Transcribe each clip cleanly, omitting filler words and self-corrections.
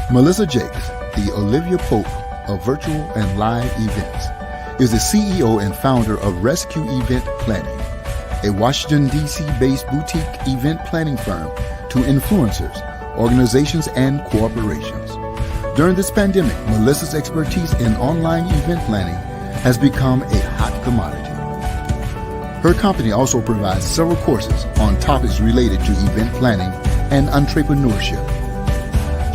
Melissa Jakes, the Olivia Pope of virtual and live events, is the CEO and founder of Rescue Event Planning, a Washington, D.C.-based boutique event planning firm to influencers, organizations, and corporations. During this pandemic, Melissa's expertise in online event planning has become a hot commodity. Her company also provides several courses on topics related to event planning and entrepreneurship.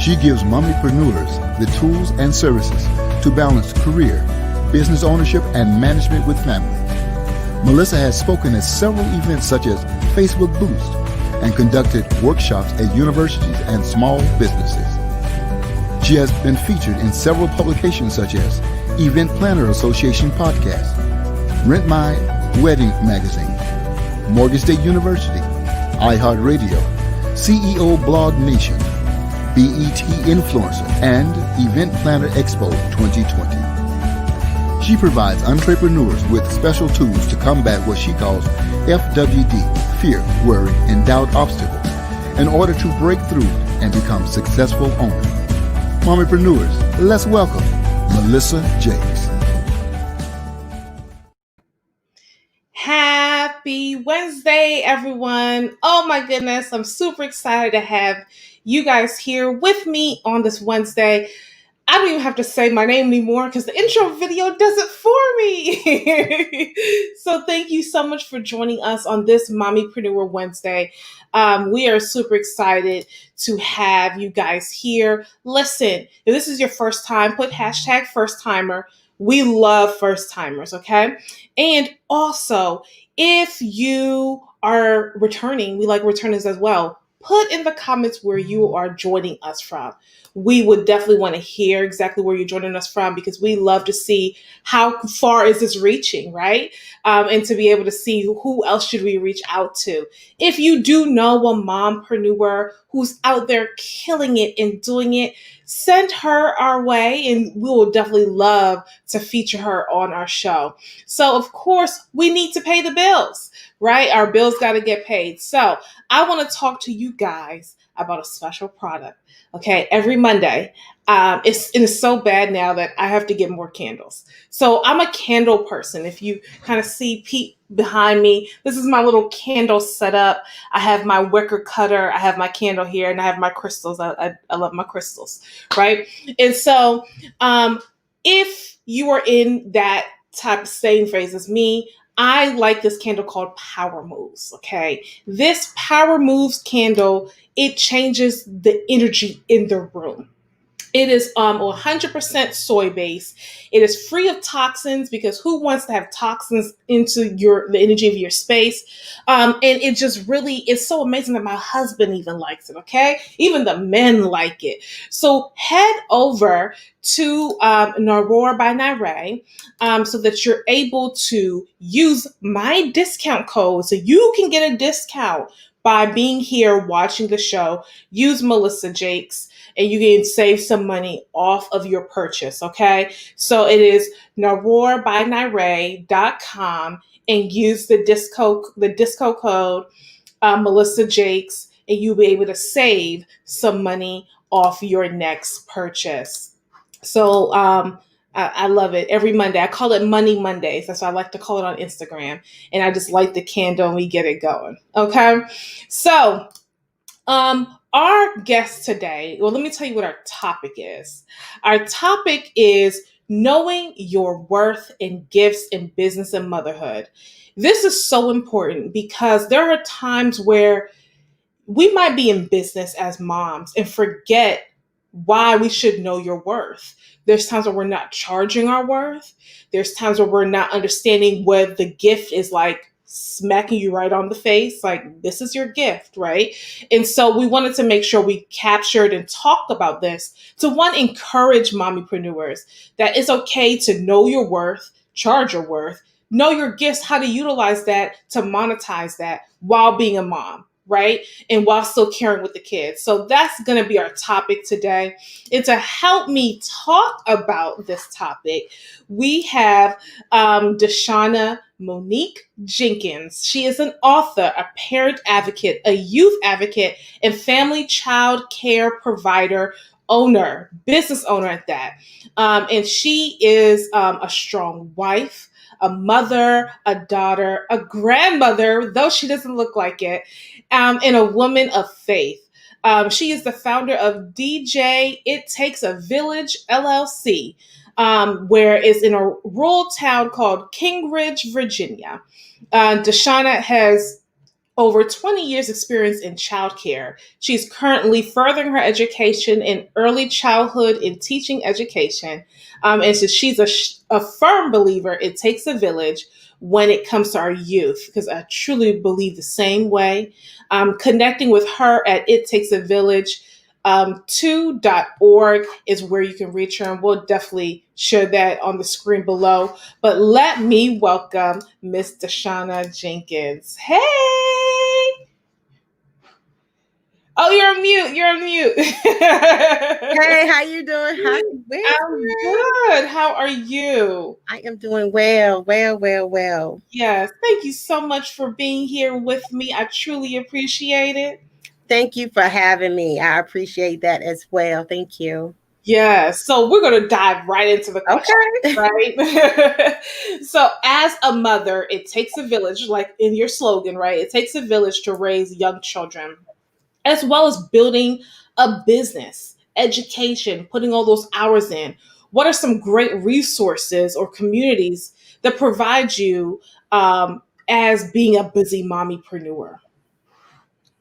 She gives mommypreneurs the tools and services to balance career, business ownership, and management with family. Melissa has spoken at several events such as Facebook Boost and conducted workshops at universities and small businesses. She has been featured in several publications such as Event Planner Association Podcast, Rent My Wedding Magazine, Morgan State University, iHeartRadio, CEO Blog Nation, BET Influencer, and Event Planner Expo 2020. She provides entrepreneurs with special tools to combat what she calls FWD, fear, worry, and doubt obstacles, in order to break through and become successful owners. Mommypreneurs, let's welcome Melissa Jakes. Happy Wednesday, everyone. Oh my goodness, I'm super excited to have you guys here with me on this Wednesday. I don't even have to say my name anymore because the intro video does it for me. So thank you so much for joining us on this Mommypreneur Wednesday. We are super excited to have you guys here. Listen, if this is your first time, put hashtag first timer. We love first timers, okay? And also, if you are returning, we like returners as well. Put in the comments where you are joining us from. We would definitely want to hear exactly where you're joining us from because we love to see how far is this reaching, right? And to be able to see who else should we reach out to. If you do know a mompreneur who's out there killing it and doing it, send her our way and we will definitely love to feature her on our show. So of course, we need to pay the bills, right? Our bills got to get paid. So I want to talk to you guys about a special product. Okay, every Monday, it's so bad now that I have to get more candles. So I'm a candle person. If you kind of see Pete behind me, this is my little candle setup. I have my wicker cutter. I have my candle here, and I have my crystals. I love my crystals, right? And so if you are in that type of same phase as me, I like this candle called Power Moves, okay? This Power Moves candle, it changes the energy in the room. It is 100% soy-based. It is free of toxins because who wants to have toxins into the energy of your space? And it just really, it's so amazing that my husband even likes it, okay? Even the men like it. So head over to Narora by Nire so that you're able to use my discount code so you can get a discount by being here watching the show. Use Melissa Jakes and you can save some money off of your purchase, okay? So it is narorabynire.com and use the disco code Melissa Jakes and you'll be able to save some money off your next purchase. So I love it. Every Monday, I call it Money Mondays. That's why I like to call it on Instagram. And I just light the candle and we get it going. Okay. So, our guest today, well, let me tell you what our topic is. Our topic is knowing your worth in gifts in business and motherhood. This is so important because there are times where we might be in business as moms and forget why we should know your worth. There's times where we're not charging our worth. There's times where we're not understanding what the gift is like smacking you right on the face. Like, this is your gift, right? And so we wanted to make sure we captured and talked about this to encourage mommypreneurs that it's okay to know your worth, charge your worth, know your gifts, how to utilize that to monetize that while being a mom, right? And while still caring with the kids. So that's going to be our topic today. And to help me talk about this topic, we have Deshonda Monique Jenkins. She is an author, a parent advocate, a youth advocate, and family child care provider, business owner at that. And she is a strong wife, a mother, a daughter, a grandmother, though she doesn't look like it, and a woman of faith. She is the founder of DJ It Takes a Village LLC, where it's in a rural town called Kingridge, Virginia. Deshonda has over 20 years experience in childcare. She's currently furthering her education in early childhood and teaching education. And so she's a firm believer it takes a village when it comes to our youth, because I truly believe the same way. Connecting with her at It Takes a Village 2.org is where you can reach her, and we'll definitely share that on the screen below. But let me welcome Miss Deshonda Jenkins. Hey! Oh, you're on mute. You're on mute. Hey, how you doing? I'm good. How are you? I am doing well. Yes. Thank you so much for being here with me. I truly appreciate it. Thank you for having me. I appreciate that as well. Thank you. Yeah, so we're going to dive right into the question, Okay. right? So, as a mother, it takes a village, like in your slogan, right? It takes a village to raise young children, as well as building a business, education, putting all those hours in. What are some great resources or communities that provide you as being a busy mommypreneur?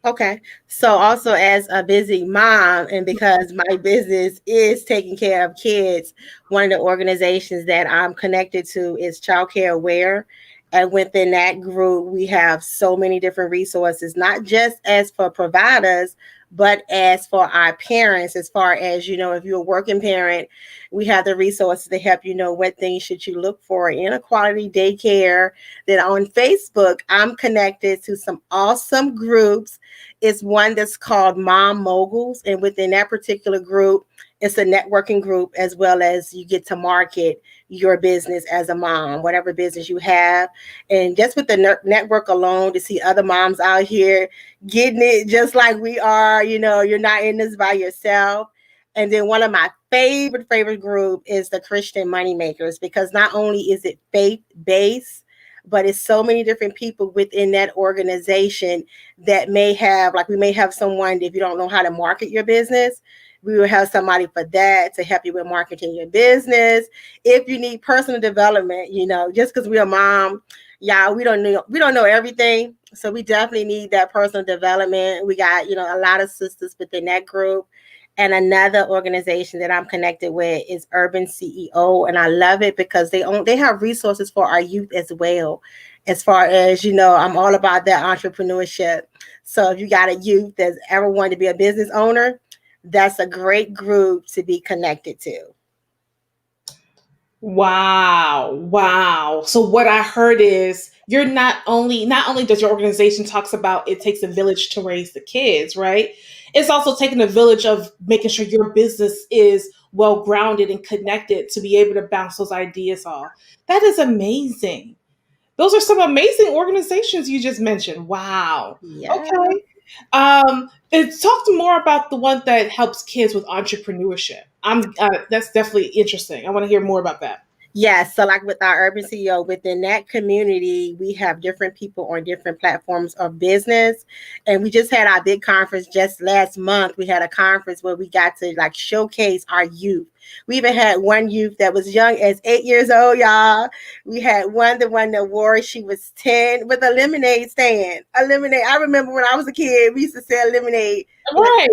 Okay. So also as a busy mom, and because my business is taking care of kids, one of the organizations that I'm connected to is Child Care Aware. And within that group, we have so many different resources, not just as for providers, but as for our parents, as far as, if you're a working parent, we have the resources to help you know what things should you look for in a quality daycare. Then on Facebook, I'm connected to some awesome groups. It's one that's called Mom Moguls. And within that particular group, it's a networking group, as well as you get to market your business as a mom, whatever business you have. And just with the network alone, to see other moms out here getting it just like we are, you're not in this by yourself. And then one of my favorite group is the Christian Moneymakers, because not only is it faith-based, but it's so many different people within that organization that we may have someone, if you don't know how to market your business, we will have somebody for that to help you with marketing your business. If you need personal development, just because we're a mom, we don't know everything. So we definitely need that personal development. We got, a lot of sisters within that group. And another organization that I'm connected with is Urban CEO. And I love it because they have resources for our youth as well. As far as, I'm all about that entrepreneurship. So if you got a youth that's ever wanted to be a business owner, that's a great group to be connected to. Wow. So what I heard is you're not only does your organization talks about it takes a village to raise the kids, right? It's also taking a village of making sure your business is well grounded and connected to be able to bounce those ideas off. That is amazing. Those are some amazing organizations you just mentioned. Wow. Yeah. Okay. And talk more about the one that helps kids with entrepreneurship. That's definitely interesting. I want to hear more about that. Yes. So like with our Urban CEO, within that community, we have different people on different platforms of business. And we just had our big conference just last month. We had a conference where we got to showcase our youth. We even had one youth that was young as 8 years old, y'all. We had the one that wore, she was 10 with a lemonade stand. A lemonade. I remember when I was a kid, we used to sell lemonade. Right.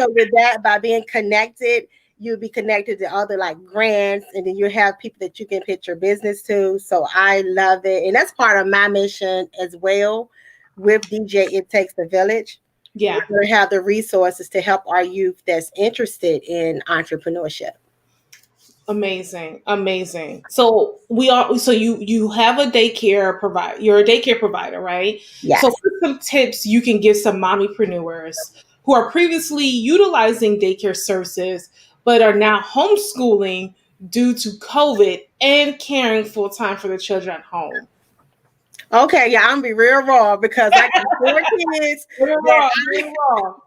So with that, by being connected, you'll be connected to other grants, and then you have people that you can pitch your business to. So I love it. And that's part of my mission as well with DJ It Takes a Village. Yeah. We're going to have the resources to help our youth that's interested in entrepreneurship. Amazing. So you have a daycare provider. You're a daycare provider, right? Yes. So what are some tips you can give some mommypreneurs who are previously utilizing daycare services but are now homeschooling due to COVID and caring full time for the children at home? Okay, yeah, I'm gonna be real raw because I got 4 kids. You're That wrong. You're wrong.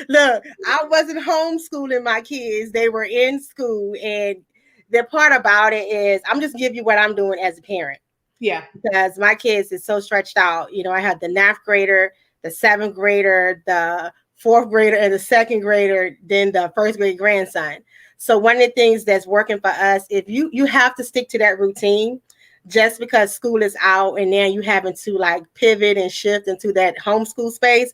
look, I wasn't homeschooling my kids; they were in school, and the part about it is, I'm just give you what I'm doing as a parent. Yeah. Because my kids is so stretched out. You know, I have the 9th grader, the 7th grader, the 4th grader, and the 2nd grader, then the 1st grade grandson. So one of the things that's working for us, if you have to stick to that routine, just because school is out and then you having to like pivot and shift into that homeschool space,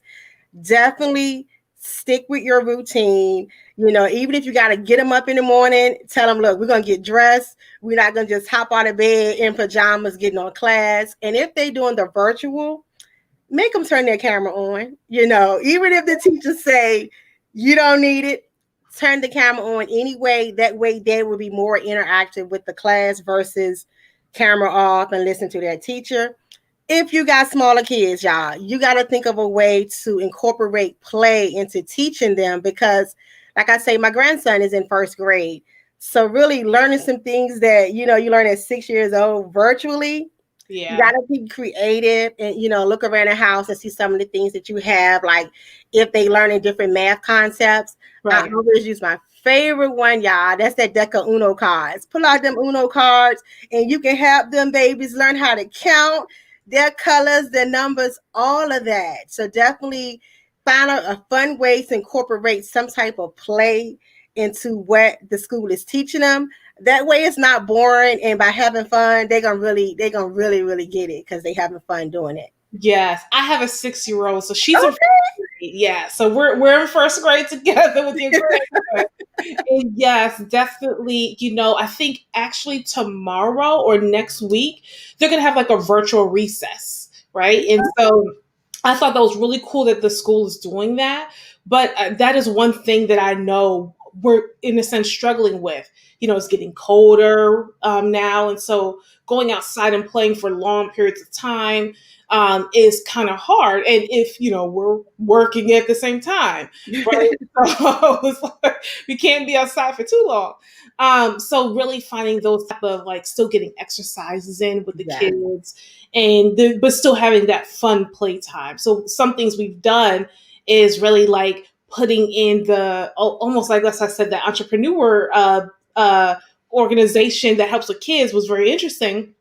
definitely stick with your routine. You know, even if you got to get them up in the morning, tell them, look, we're going to get dressed. We're not going to just hop out of bed in pajamas getting on class. And if they doing the virtual, make them turn their camera on. You know, even if the teachers say you don't need it, turn the camera on anyway. That way they will be more interactive with the class versus camera off and listen to their teacher. If you got smaller kids, y'all, you got to think of a way to incorporate play into teaching them because, like I say, my grandson is in 1st grade. So really learning some things that, you know, you learn at 6 years old virtually, you got Yeah. to be creative and, you know, look around the house and see some of the things that you have. Like if they learn in different math concepts, I Right. always use my favorite one, y'all. That's that deck of Uno cards. Pull out them Uno cards and you can help them babies learn how to count, their colors, their numbers, all of that. So definitely find a fun way to incorporate some type of play into what the school is teaching them. That way it's not boring, and by having fun they're gonna really get it because they having fun doing it. Yes. I have a 6-year-old, so she's in Okay. 1st grade. Yeah. So we're in 1st grade together with your grandson. And yes, definitely. You know, I think actually tomorrow or next week they're gonna have like a virtual recess, right? And so I thought that was really cool that the school is doing that. But that is one thing that I know we're in a sense struggling with. You know, it's getting colder now, and so going outside and playing for long periods of time is kind of hard. And if you know we're working at the same time, right? So it's like, we can't be outside for too long. So really finding those type of like still getting exercises in with the Yes. kids but still having that fun playtime. So some things we've done is really like putting in almost like as I said, the entrepreneur uh, organization that helps with kids was very interesting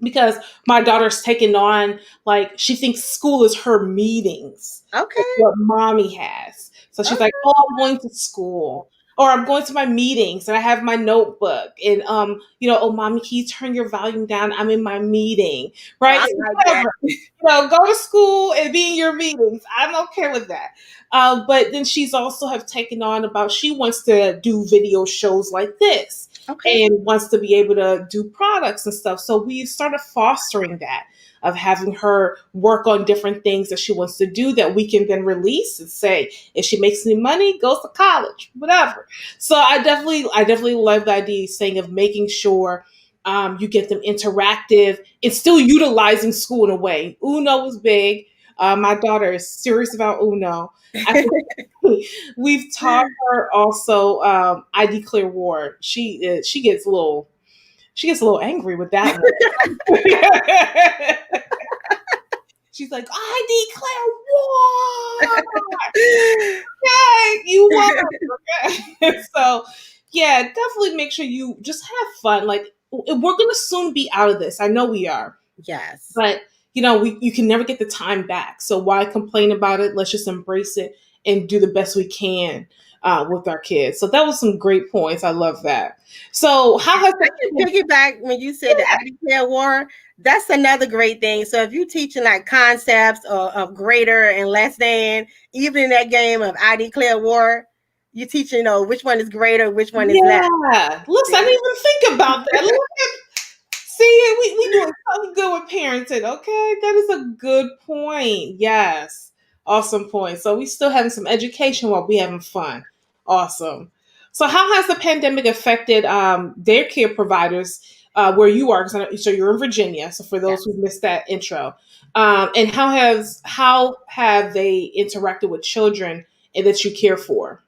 because my daughter's taken on like she thinks school is her meetings. Okay. It's what mommy has. So she's like, Okay. "Oh, I'm going to school." Or I'm going to my meetings and I have my notebook and you know, oh mommy, can you turn your volume down? I'm in my meeting. Right? I So like that. whatever. You know, go to school and be in your meetings. I'm okay with that. But then she's also have taken on about she wants to do video shows like this Okay. and wants to be able to do products and stuff. So we started fostering that of having her work on different things that she wants to do that we can then release and say if she makes any money, goes to college, whatever. So I definitely love the idea saying of making sure you get them interactive and still utilizing school in a way. Uno is big. My daughter is serious about Uno. I think we've taught her also. I declare war. She gets a little angry with that one. She's like, I declare war. Okay, you won. Okay. So yeah, definitely make sure you just have fun. Like we're gonna soon be out of this. I know we are. Yes. But you know, you can never get the time back. So why complain about it? Let's just embrace it and do the best we can with our kids. So that was some great points. I love that. So how has I can piggyback when you said the I declare war. That's another great thing. So if you're teaching like concepts of greater and less than, even in that game of I declare war, you teach, you know, which one is greater, which one is less. yeah? Listen, I didn't even think about that. Look at see, we doing something good with parenting. Okay, that is a good point. Yes, awesome point. So we still having some education while we having fun. Awesome. So how has the pandemic affected daycare providers where you are? 'Cause so you're in Virginia. So for Yeah. those who missed that intro, and how have they interacted with children and that you care for?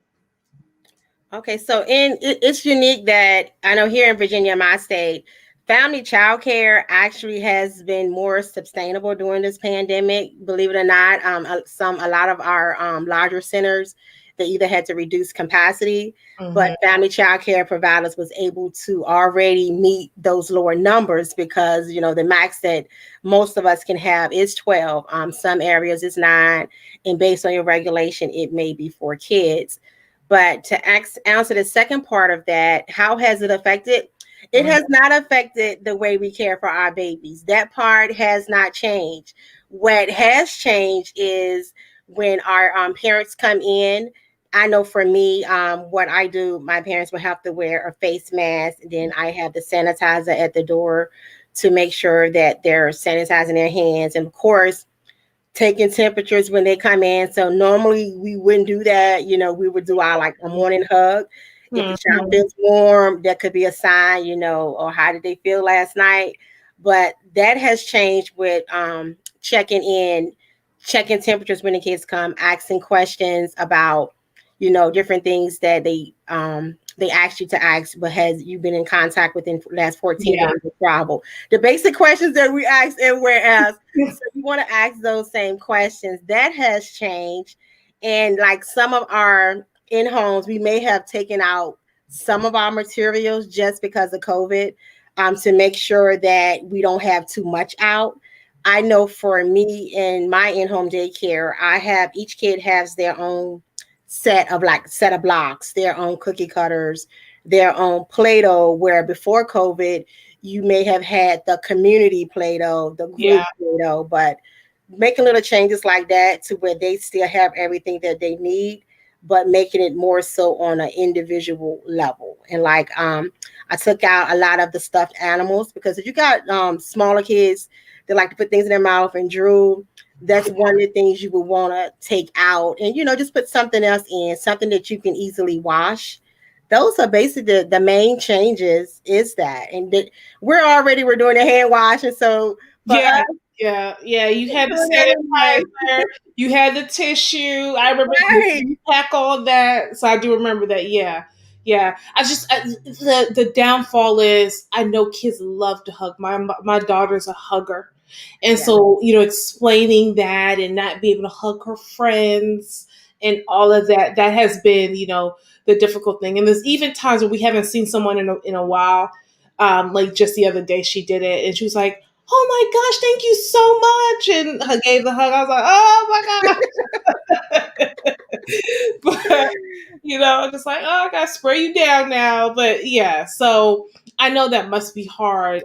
Okay, so it's unique that I know here in Virginia, my state, Family childcare actually has been more sustainable during this pandemic. Believe it or not, a lot of our larger centers, they either had to reduce capacity, but family childcare providers was able to already meet those lower numbers because the max that most of us can have is 12. Some areas is 9, and based on your regulation, it may be 4 kids. But to answer the second part of that, how has it affected? It has not affected the way we care for our babies. That part has not changed. What has changed is when our parents come in. I know for me, what I do, my parents will have to wear a face mask. Then I have the sanitizer at the door to make sure that they're sanitizing their hands. And of course, taking temperatures when they come in. So normally we wouldn't do that. We would do our like a morning hug. If the child feels warm, that could be a sign, or how did they feel last night? But that has changed with checking temperatures when the kids come, asking questions about, different things that they asked you to ask, but has you been in contact within the last 14 days of travel? The basic questions that we ask everywhere else. So you want to ask those same questions. That has changed. And like some of our in-homes, we may have taken out some of our materials just because of COVID, to make sure that we don't have too much out. I know for me in my in-home daycare, each kid has their own set of blocks, their own cookie cutters, their own Play-Doh, where before COVID, you may have had the community Play-Doh, the group Play-Doh, but making little changes like that to where they still have everything that they need, but making it more so on an individual level. And I took out a lot of the stuffed animals because if you got smaller kids that like to put things in their mouth and drool, that's one of the things you would want to take out and, just put something else in, something that you can easily wash. Those are basically the main changes is that. And that we're doing the hand wash. And so for us, you had the sanitizer, you had the tissue. I remember you pack all that. So I do remember that. Yeah. The downfall is I know kids love to hug. My daughter's a hugger. And so, explaining that and not being able to hug her friends and all of that has been, the difficult thing. And there's even times when we haven't seen someone in a while. Like just the other day she did it and she was like, "Oh my gosh, thank you so much." And I gave the hug. I was like, "Oh my gosh." But, just like, "Oh, I got to spray you down now." But yeah, so I know that must be hard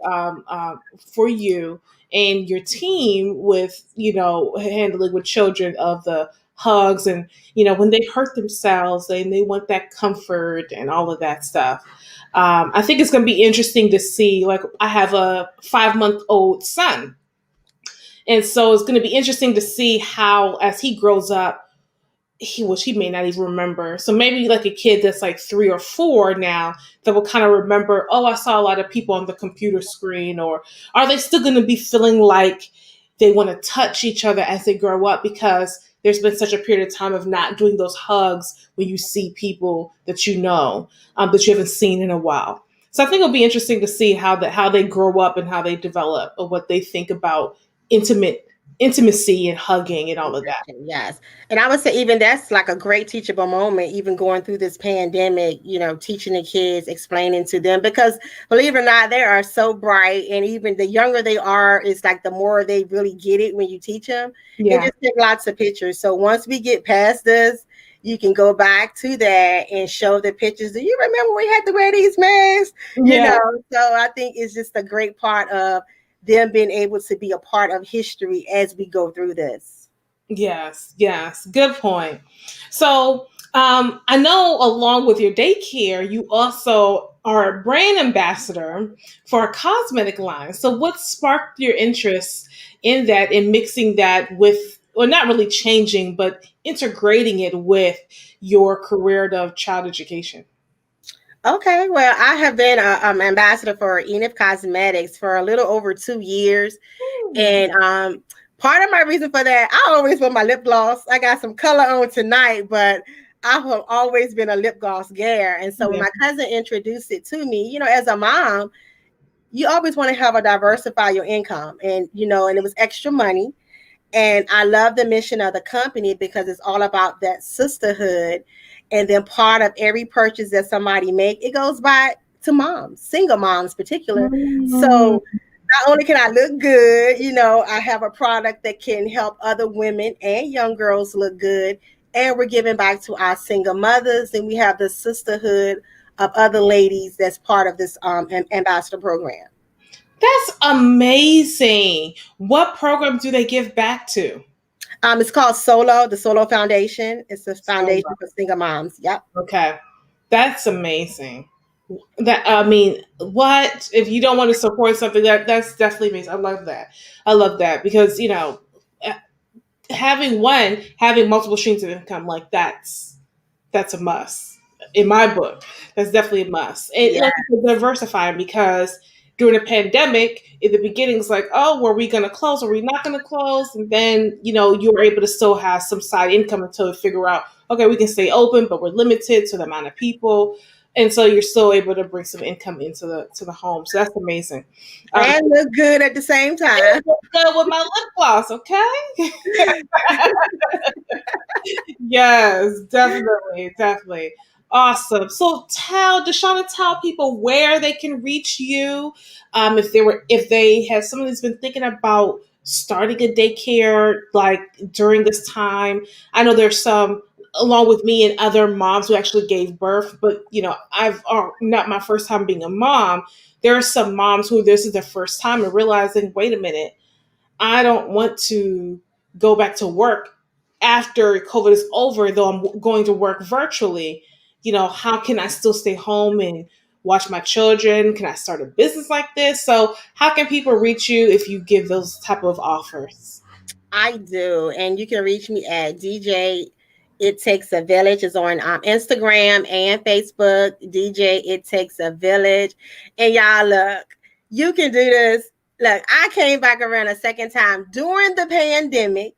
for you and your team with, handling with children of the hugs and, when they hurt themselves and they want that comfort and all of that stuff. I think it's going to be interesting to see, like I have a 5-month-old son. And so it's going to be interesting to see how, as he grows up, he may not even remember. So maybe like a kid that's like 3 or 4 now that will kind of remember, oh, I saw a lot of people on the computer screen, or are they still going to be feeling like they want to touch each other as they grow up because there's been such a period of time of not doing those hugs when you see people that that you haven't seen in a while. So I think it'll be interesting to see how they grow up and how they develop or what they think about intimacy and hugging and all of that. Yes. And I would say even that's like a great teachable moment, even going through this pandemic, teaching the kids, explaining to them, because believe it or not, they are so bright. And even the younger they are, it's like the more they really get it when you teach them. And just take lots of pictures. So once we get past this, you can go back to that and show the pictures. Do you remember we had to wear these masks? So I think it's just a great part of them being able to be a part of history as we go through this. Yes. Good point. So I know along with your daycare, you also are a brand ambassador for a cosmetic line. So what sparked your interest in that and mixing that with, or not really changing, but integrating it with your career of child education? Okay, well, I have been an ambassador for Enif Cosmetics for a little over 2 years. And part of my reason for that, I always wear my lip gloss. I got some color on tonight, but I have always been a lip gloss gear. And so when my cousin introduced it to me, as a mom, you always want to have a diversify your income, and and it was extra money. And I love the mission of the company because it's all about that sisterhood. And then part of every purchase that somebody make, it goes by to moms, single moms particular. So not only can I look good, I have a product that can help other women and young girls look good. And we're giving back to our single mothers. And we have the sisterhood of other ladies that's part of this ambassador program. That's amazing. What program do they give back to? It's called Solo, the Solo Foundation. It's a foundation for single moms. Yep. Okay. That's amazing. That, I mean, what if you don't want to support something that's definitely amazing. I love that. I love that because, having multiple streams of income, like that's a must in my book. That's definitely a must. And Yeah. diversifying, because during the pandemic, in the beginning, it's like, oh, were we going to close? Are we not going to close? And then, you were able to still have some side income until you figure out, okay, we can stay open, but we're limited to the amount of people. And so you're still able to bring some income into the home. So that's amazing. And look good at the same time. Look good with my lip gloss, okay? Yes, definitely. Awesome. So Deshonda, tell people where they can reach you. If they have someone who's been thinking about starting a daycare like during this time. I know there's some along with me and other moms who actually gave birth, but I've not my first time being a mom. There are some moms who this is their first time and realizing, wait a minute, I don't want to go back to work after COVID is over, though I'm going to work virtually. How can I still stay home and watch my children? Can I start a business like this? So how can people reach you if you give those type of offers? I do. And you can reach me at DJ It Takes a Village. It's on Instagram and Facebook. DJ It Takes a Village. And y'all, look, you can do this. Look, I came back around a second time during the pandemic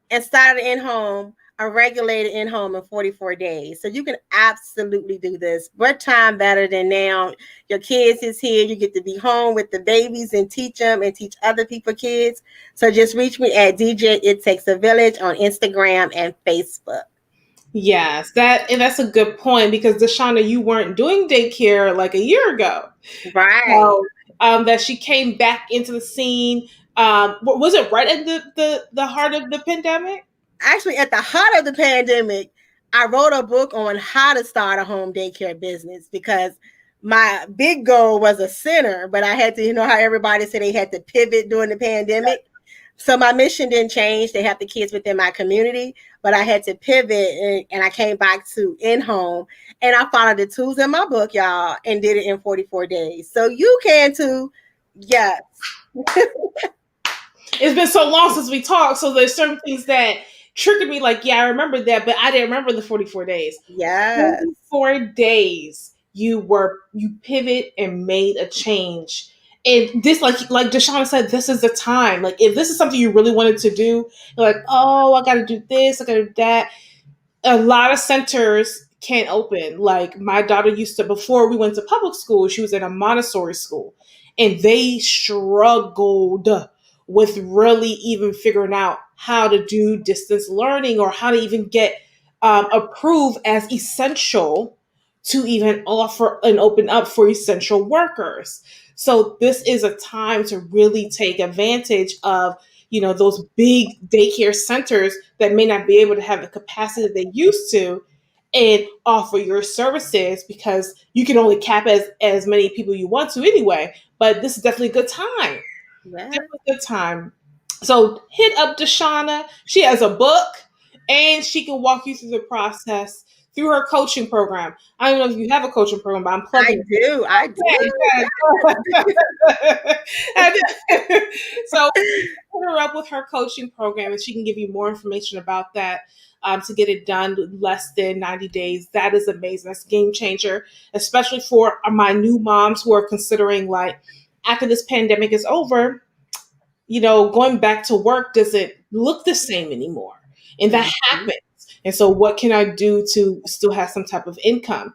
and started in home, a regulated in home in 44 days. So you can absolutely do this. What time better than now? Your kids is here. You get to be home with the babies and teach them and teach other people kids. So just reach me at DJ It Takes a Village on Instagram and Facebook. Yes, that's a good point, because Deshonda, you weren't doing daycare like a year ago. Right. So, that she came back into the scene. Was it right at the heart of the pandemic? Actually, at the heart of the pandemic, I wrote a book on how to start a home daycare business, because my big goal was a center, but I had to, how everybody said they had to pivot during the pandemic. So my mission didn't change. They have the kids within my community, but I had to pivot, and I came back to in-home, and I followed the tools in my book, y'all, and did it in 44 days. So you can too. Yes. It's been so long since we talked, so there's certain things that triggered me, like, yeah, I remember that, but I didn't remember the 44 days. Yes. 44 days you pivot and made a change. And this, like Deshonda said, this is the time. Like, if this is something you really wanted to do, you're like, oh, I got to do this, I got to do that. A lot of centers can't open. Like, my daughter used to, before we went to public school, she was in a Montessori school, and they struggled with really even figuring out how to do distance learning, or how to even get approved as essential to even offer and open up for essential workers. So this is a time to really take advantage of, those big daycare centers that may not be able to have the capacity that they used to, and offer your services, because you can only cap as many people you want to anyway. But this is definitely a good time. Yeah. Definitely a good time. So hit up Deshonda. She has a book, and she can walk you through the process through her coaching program. I don't know if you have a coaching program, but I'm plugging. I do. So put her up with her coaching program, and she can give you more information about that. To get it done in less than 90 days. That is amazing. That's a game changer, especially for my new moms who are considering, like, after this pandemic is over, going back to work doesn't look the same anymore. And that happens. And so what can I do to still have some type of income?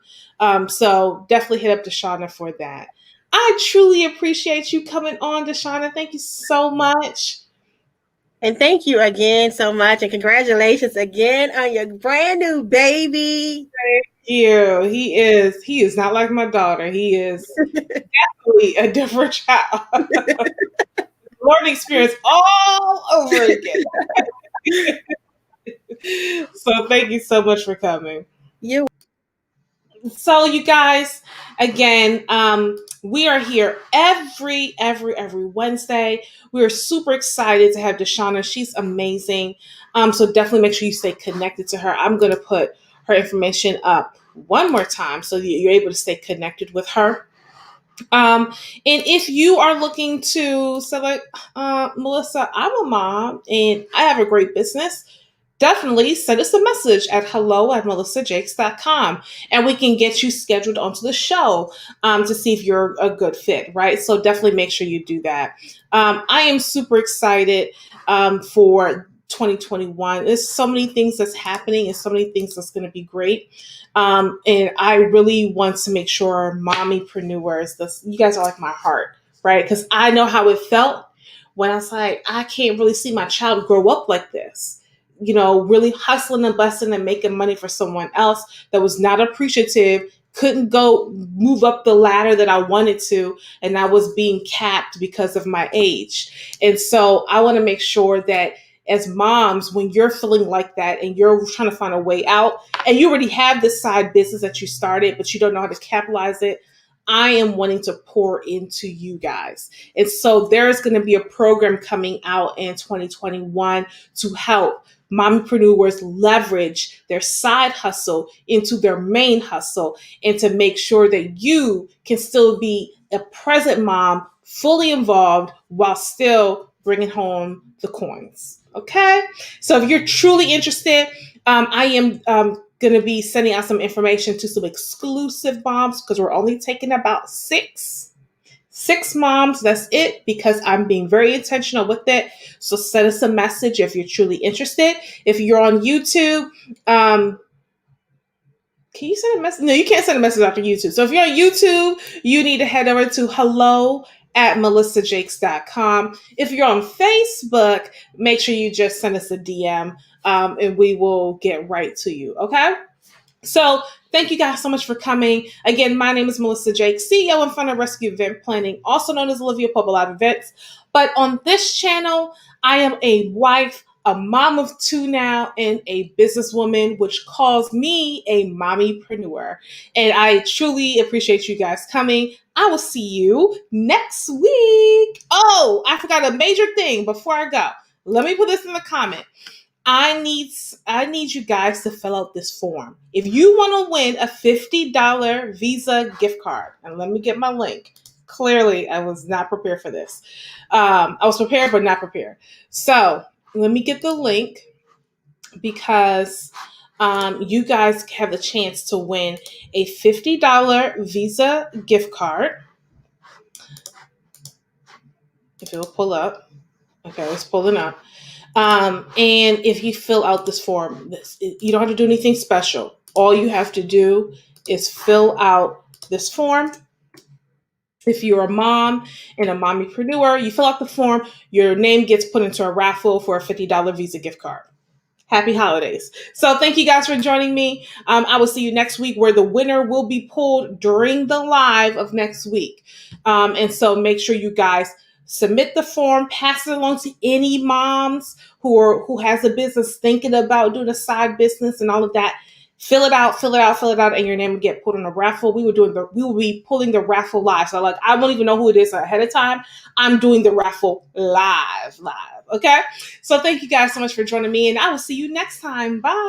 So definitely hit up Deshonda for that. I truly appreciate you coming on, Deshonda. Thank you so much. And thank you again so much. And congratulations again on your brand new baby. Thank you. He is not like my daughter. He is definitely a different child. Learning experience all over again. So thank you so much for coming. You. So you guys, again, we are here every Wednesday. We are super excited to have Deshonda. She's amazing. So definitely make sure you stay connected to her. I'm going to put her information up one more time so that you're able to stay connected with her. And if you are looking to select, Melissa, I'm a mom and I have a great business, definitely send us a message at hello@melissajakes.com and we can get you scheduled onto the show to see if you're a good fit, right? So definitely make sure you do that. I am super excited for 2021. There's so many things that's happening and so many things that's going to be great. And I really want to make sure Mommypreneurs, you guys are like my heart, right? Because I know how it felt when I was like, I can't really see my child grow up like this. Really hustling and busting and making money for someone else that was not appreciative, couldn't go move up the ladder that I wanted to, and I was being capped because of my age. And so I want to make sure that as moms, when you're feeling like that and you're trying to find a way out and you already have this side business that you started, but you don't know how to capitalize it, I am wanting to pour into you guys. And so there's going to be a program coming out in 2021 to help mommypreneurs leverage their side hustle into their main hustle and to make sure that you can still be a present mom, fully involved while still bringing home the coins. Okay? So if you're truly interested, I am going to be sending out some information to some exclusive moms because we're only taking about six moms. That's it, because I'm being very intentional with it. So send us a message if you're truly interested. If you're on YouTube, can you send a message? No, you can't send a message after YouTube. So if you're on YouTube, you need to head over to hello@melissajakes.com. If you're on Facebook, make sure you just send us a DM and we will get right to you. Okay? So thank you guys so much for coming. Again, my name is Melissa Jakes, CEO and founder of Rescue Event Planning, also known as Olivia Pope Live Events. But on this channel, I am a wife, a mom of two now, and a businesswoman, which calls me a mommypreneur. And I truly appreciate you guys coming. I will see you next week. Oh, I forgot a major thing before I go. Let me put this in the comment. I need you guys to fill out this form. If you want to win a $50 Visa gift card, and let me get my link. Clearly, I was not prepared for this. I was prepared, but not prepared. So let me get the link because you guys have the chance to win a $50 Visa gift card. If it'll pull up. Okay, it's pulling up. And if you fill out this form, you don't have to do anything special. All you have to do is fill out this form. If you're a mom and a mommypreneur, you fill out the form, your name gets put into a raffle for a $50 Visa gift card. Happy holidays. So thank you guys for joining me. I will see you next week where the winner will be pulled during the live of next week. And so make sure you guys submit the form, pass it along to any moms who has a business thinking about doing a side business and all of that. Fill it out, and your name will get put on a raffle. We will be pulling the raffle live. So I won't even know who it is ahead of time. I'm doing the raffle live. Okay? So thank you guys so much for joining me, and I will see you next time. Bye.